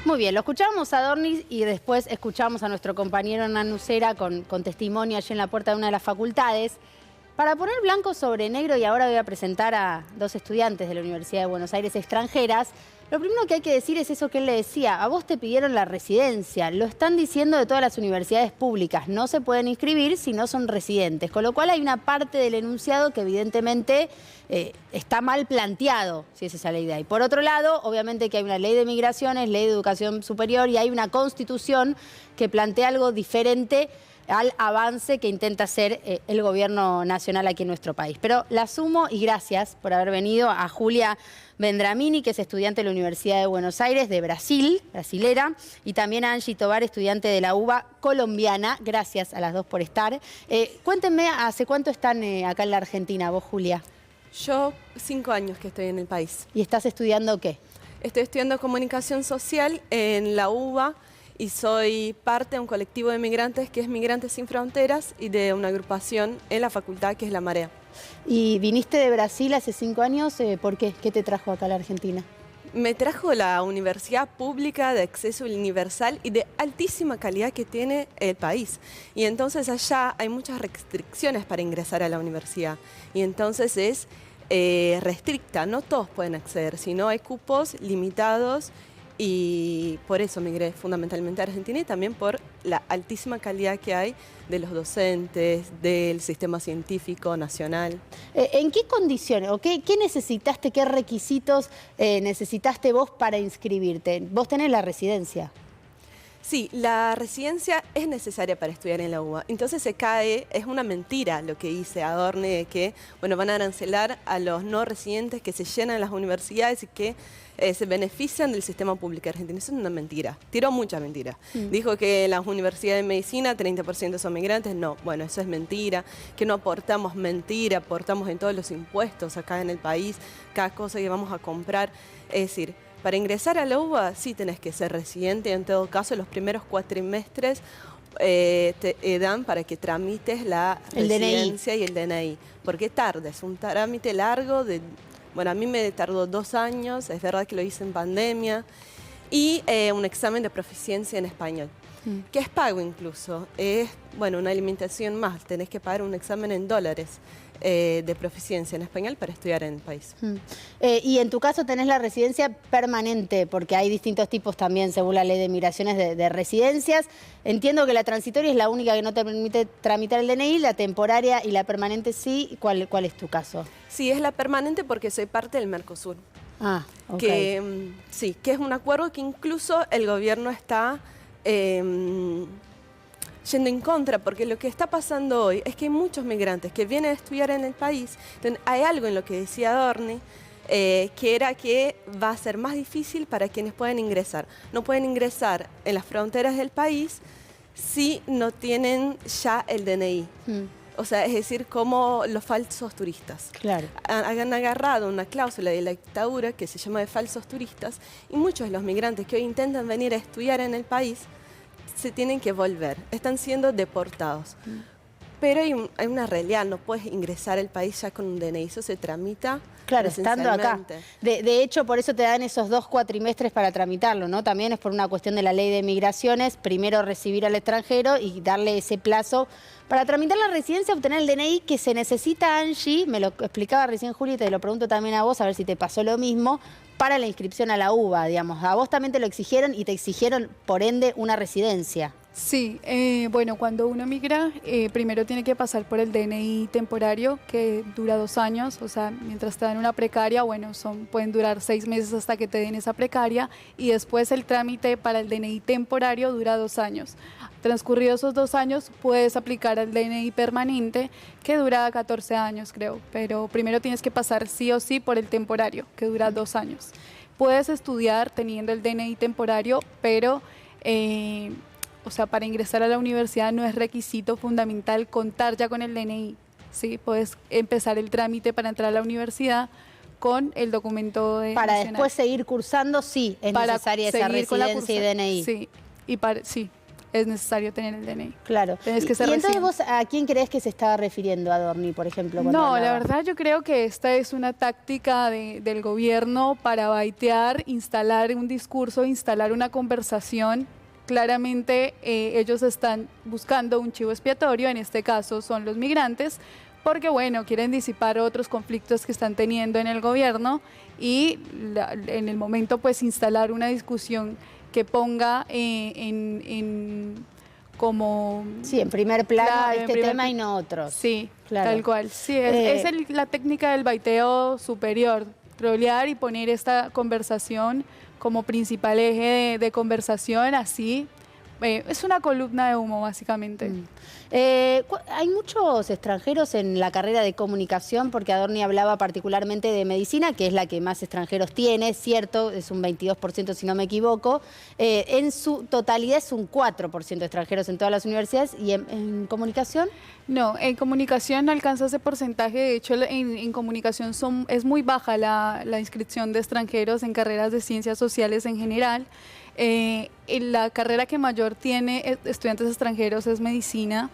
Muy bien, lo escuchamos a Dornis y después escuchamos a nuestro compañero Hernán Nucera con testimonio allí en la puerta de una de las facultades. Para poner blanco sobre negro, y ahora voy a presentar a dos estudiantes de la Universidad de Buenos Aires extranjeras, lo primero que hay que decir es eso que él le decía: a vos te pidieron la residencia, lo están diciendo de todas las universidades públicas, no se pueden inscribir si no son residentes, con lo cual hay una parte del enunciado que evidentemente está mal planteado, si esa es la idea. Y por otro lado, obviamente que hay una ley de migraciones, ley de educación superior y hay una constitución que plantea algo diferente al avance que intenta hacer el gobierno nacional aquí en nuestro país. Pero la sumo y gracias por haber venido a Julia Vendramini, que es estudiante de la Universidad de Buenos Aires, de Brasil, brasilera, y también a Angie Tobar, estudiante de la UBA colombiana. Gracias a las dos por estar. Cuéntenme, ¿hace cuánto están acá en la Argentina, vos, Julia? Yo 5 años que estoy en el país. ¿Y estás estudiando qué? Estoy estudiando comunicación social en la UBA y soy parte de un colectivo de migrantes que es Migrantes Sin Fronteras y de una agrupación en la facultad que es La Marea. ¿Y viniste de Brasil hace 5 años? ¿Por qué? ¿Qué te trajo acá a la Argentina? Me trajo la universidad pública de acceso universal y de altísima calidad que tiene el país. Y entonces allá hay muchas restricciones para ingresar a la universidad. Y entonces es restricta, no todos pueden acceder, sino hay cupos limitados. Y por eso migré fundamentalmente a Argentina y también por la altísima calidad que hay de los docentes, del sistema científico nacional. ¿En qué condiciones o qué necesitaste, qué requisitos necesitaste vos para inscribirte? Vos tenés la residencia. Sí, la residencia es necesaria para estudiar en la UBA. Entonces se cae, es una mentira lo que dice Adorni de que van a arancelar a los no residentes que se llenan las universidades y que se benefician del sistema público argentino. Eso es una mentira, tiró mucha mentira. Dijo que en las universidades de medicina 30% son migrantes. No, bueno, eso es mentira, que no aportamos, mentira, aportamos en todos los impuestos acá en el país, cada cosa que vamos a comprar. Es decir, para ingresar a la UBA sí tenés que ser residente, en todo caso los primeros cuatrimestres te dan para que tramites la residencia y el DNI, porque tarda, es un trámite largo, a mí me tardó 2 años, es verdad que lo hice en pandemia, y un examen de proficiencia en español, que es pago incluso, es una alimentación más, tenés que pagar un examen en dólares. De proficiencia en español para estudiar en el país. Y en tu caso tenés la residencia permanente, porque hay distintos tipos también, según la ley de migraciones, de residencias. Entiendo que la transitoria es la única que no te permite tramitar el DNI, la temporaria y la permanente sí. ¿Cuál es tu caso? Sí, es la permanente porque soy parte del Mercosur. Ah, ok. Sí, que es un acuerdo que incluso el gobierno está yendo en contra, porque lo que está pasando hoy es que hay muchos migrantes que vienen a estudiar en el país. Entonces, hay algo en lo que decía Adorni, que era que va a ser más difícil para quienes pueden ingresar. No pueden ingresar en las fronteras del país si no tienen ya el DNI. O sea, es decir, como los falsos turistas. Claro. Han agarrado una cláusula de la dictadura que se llama de falsos turistas y muchos de los migrantes que hoy intentan venir a estudiar en el país se tienen que volver, están siendo deportados. Pero hay una realidad, no puedes ingresar al país ya con un DNI, eso se tramita. Claro, estando acá. De hecho, por eso te dan esos 2 cuatrimestres para tramitarlo, ¿no? También es por una cuestión de la ley de migraciones, primero recibir al extranjero y darle ese plazo para tramitar la residencia, obtener el DNI que se necesita, Angie, me lo explicaba recién Juli, te lo pregunto también a vos, a ver si te pasó lo mismo, para la inscripción a la UBA, digamos. A vos también te lo exigieron y te exigieron, por ende, una residencia. Sí, cuando uno migra, primero tiene que pasar por el DNI temporario, que dura 2 años, o sea, mientras te dan una precaria, pueden durar 6 meses hasta que te den esa precaria, y después el trámite para el DNI temporario dura 2 años. Transcurridos esos 2 años, puedes aplicar al DNI permanente, que dura 14 años, creo, pero primero tienes que pasar sí o sí por el temporario, que dura 2 años. Puedes estudiar teniendo el DNI temporario, pero para ingresar a la universidad no es requisito fundamental contar ya con el DNI, ¿sí? Puedes empezar el trámite para entrar a la universidad con el documento para nacional. Después seguir cursando, sí, es necesaria esa residencia y DNI. Sí, es necesario tener el DNI. Claro. Tenés que ser ¿Y entonces residente. vos a quién crees que se estaba refiriendo Adorni, por ejemplo? cuando No, la hablaba? verdad yo creo que esta es una táctica del gobierno para baitear, instalar un discurso, instalar una conversación. Claramente ellos están buscando un chivo expiatorio, en este caso son los migrantes, porque bueno, quieren disipar otros conflictos que están teniendo en el gobierno y en el momento pues instalar una discusión que ponga como... Sí, en primer plano Claro, en este primer tema pla- y no otros. Sí, Claro. tal cual. Sí, es la técnica del baiteo superior, trolear y poner esta conversación como principal eje de conversación, así. Es una columna de humo, básicamente. Hay muchos extranjeros en la carrera de comunicación, porque Adorni hablaba particularmente de medicina, que es la que más extranjeros tiene, cierto, es un 22% si no me equivoco. En su totalidad es un 4% de extranjeros en todas las universidades. ¿Y en comunicación? No, en comunicación no alcanza ese porcentaje. De hecho, en comunicación es muy baja la inscripción de extranjeros en carreras de ciencias sociales en general. En la carrera que mayor tiene estudiantes extranjeros es medicina,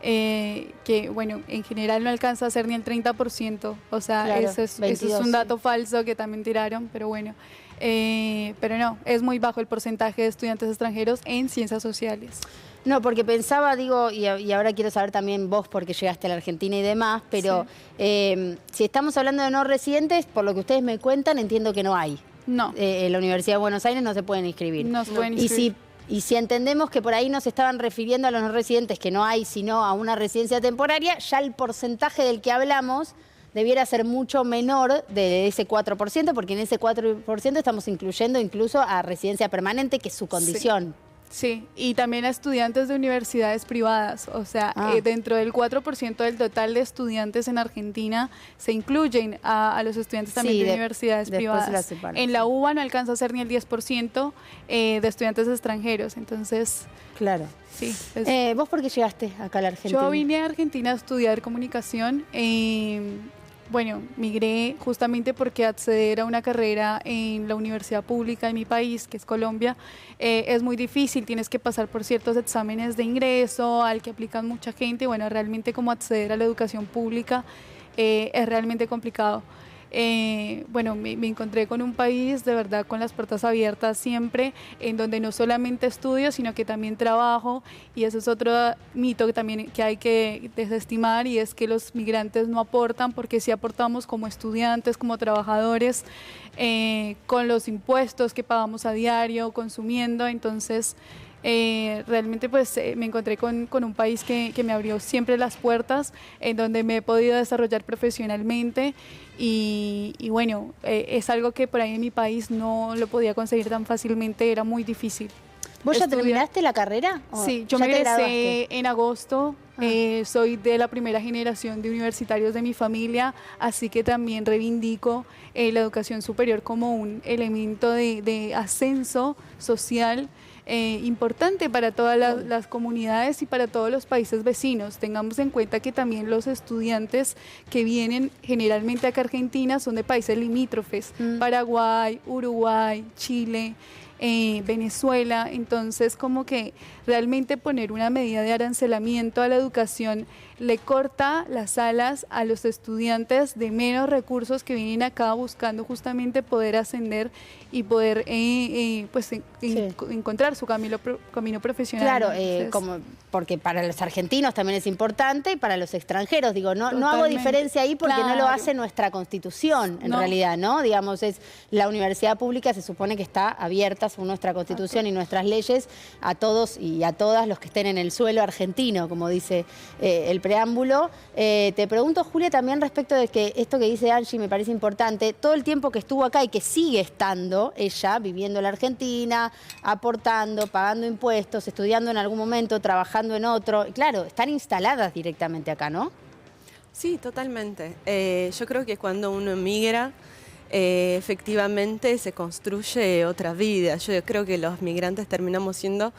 que bueno, en general no alcanza a ser ni el 30%. O sea, Claro, eso es 22, un sí. dato falso que también tiraron, pero bueno. Pero no, es muy bajo el porcentaje de estudiantes extranjeros en ciencias sociales. No, porque pensaba, digo, y ahora quiero saber también vos, porque llegaste a la Argentina y demás, pero si estamos hablando de no residentes, por lo que ustedes me cuentan, entiendo que no hay. No, En la Universidad de Buenos Aires no se pueden inscribir. no se pueden Y inscribir. si entendemos que por ahí nos estaban refiriendo a los no residentes, que no hay, sino a una residencia temporaria, ya el porcentaje del que hablamos debiera ser mucho menor de ese 4%, porque en ese 4% estamos incluyendo incluso a residencia permanente, que es su condición. Sí, y también a estudiantes de universidades privadas. O sea, dentro del 4% del total de estudiantes en Argentina se incluyen a los estudiantes también Sí, de universidades después se las privadas. separan, En sí. la UBA no alcanza a ser ni el 10% de estudiantes extranjeros. Entonces, Claro. sí. ¿Vos por qué llegaste acá a la Argentina? Yo vine a Argentina a estudiar comunicación. Bueno, migré justamente porque acceder a una carrera en la universidad pública de mi país, que es Colombia, es muy difícil. Tienes que pasar por ciertos exámenes de ingreso al que aplican mucha gente. Bueno, realmente como acceder a la educación pública es realmente complicado. Bueno, me encontré con un país de verdad con las puertas abiertas siempre, en donde no solamente estudio, sino que también trabajo, y eso es otro mito que también que hay que desestimar, y es que los migrantes no aportan, porque sí aportamos como estudiantes, como trabajadores, con los impuestos que pagamos a diario, consumiendo. Entonces realmente pues me encontré con un país que me abrió siempre las puertas, en donde me he podido desarrollar profesionalmente y bueno, es algo que por ahí en mi país no lo podía conseguir tan fácilmente, era muy difícil. ¿Vos ya Estudiar- terminaste la carrera? ¿O Sí, yo ya me te egresé graduaste? en agosto, Ah. soy de la primera generación de universitarios de mi familia, así que también reivindico la educación superior como un elemento de ascenso social importante para todas las comunidades y para todos los países vecinos. Tengamos en cuenta que también los estudiantes que vienen generalmente acá a Argentina son de países limítrofes, Paraguay, Uruguay, Chile, Venezuela. Entonces, como que realmente poner una medida de arancelamiento a la educación le corta las alas a los estudiantes de menos recursos que vienen acá buscando justamente poder ascender y poder pues encontrar su camino profesional. Claro, Entonces, porque para los argentinos también es importante y para los extranjeros. Digo, no hago Totalmente. diferencia ahí porque no lo Claro. hace nuestra Constitución, en No. realidad, ¿no? Digamos, la universidad pública se supone que está abierta según nuestra Constitución y nuestras leyes a todos y a todas los que estén en el suelo argentino, como dice el preámbulo. Te pregunto, Julia, también respecto de que esto que dice Angie me parece importante. Todo el tiempo que estuvo acá y que sigue estando ella, viviendo en la Argentina, aportando, pagando impuestos, estudiando en algún momento, trabajando en otro. Claro, están instaladas directamente acá, ¿no? Sí, totalmente. Yo creo que cuando uno emigra, efectivamente se construye otra vida. Yo creo que los migrantes terminamos siendo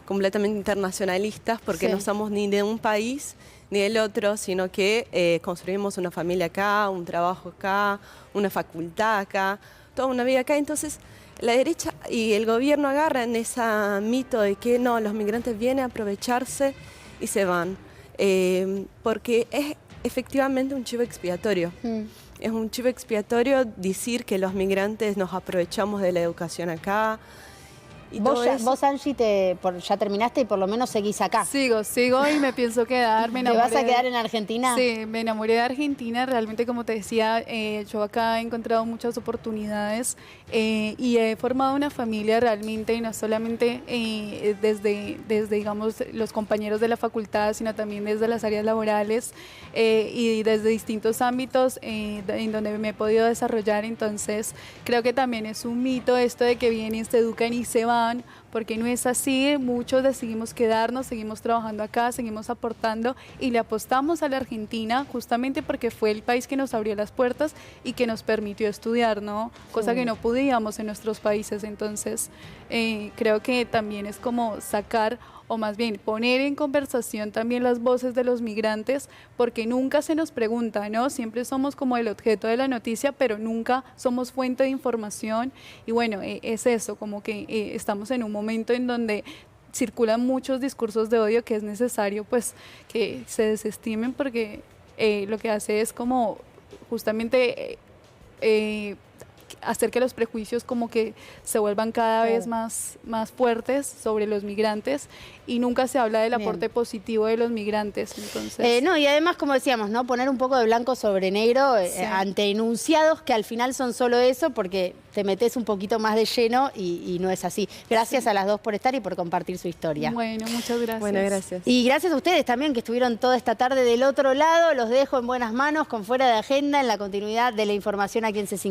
completamente internacionalistas porque Sí. no somos ni de un país ni del otro, sino que construimos una familia acá, un trabajo acá, una facultad acá. toda una vida acá. Entonces la derecha y el gobierno agarran ese mito de que no, los migrantes vienen a aprovecharse y se van, porque es efectivamente un chivo expiatorio. Es un chivo expiatorio decir que los migrantes nos aprovechamos de la educación acá. Y Vos, Angie, ya terminaste y por lo menos seguís acá. Sigo y me pienso quedar. ¿Te vas a quedar en Argentina? Sí, me enamoré de Argentina. Realmente, como te decía, yo acá he encontrado muchas oportunidades y he formado una familia realmente, y no solamente desde, digamos, los compañeros de la facultad, sino también desde las áreas laborales y desde distintos ámbitos en donde me he podido desarrollar. Entonces, creo que también es un mito esto de que vienen, se educan y se van, porque no es así. Muchos decidimos quedarnos, seguimos trabajando acá, seguimos aportando y le apostamos a la Argentina justamente porque fue el país que nos abrió las puertas y que nos permitió estudiar, ¿no? Cosa que no podíamos en nuestros países. Entonces, creo que también es como sacar, o más bien poner en conversación también las voces de los migrantes, porque nunca se nos pregunta, ¿no? Siempre somos como el objeto de la noticia, pero nunca somos fuente de información. Y bueno, es eso, como que estamos en un momento en donde circulan muchos discursos de odio que es necesario pues que se desestimen, porque lo que hace es como justamente hacer que los prejuicios como que se vuelvan cada vez más fuertes sobre los migrantes, y nunca se habla del aporte positivo de los migrantes. Entonces, no, y además, como decíamos, ¿no? Poner un poco de blanco sobre negro ante enunciados que al final son solo eso, porque te metes un poquito más de lleno y no es así. Gracias a las dos por estar y por compartir su historia. Bueno, muchas gracias. Bueno, gracias. Y gracias a ustedes también que estuvieron toda esta tarde del otro lado. Los dejo en buenas manos, con Fuera de Agenda, en la continuidad de la información aquí en C5.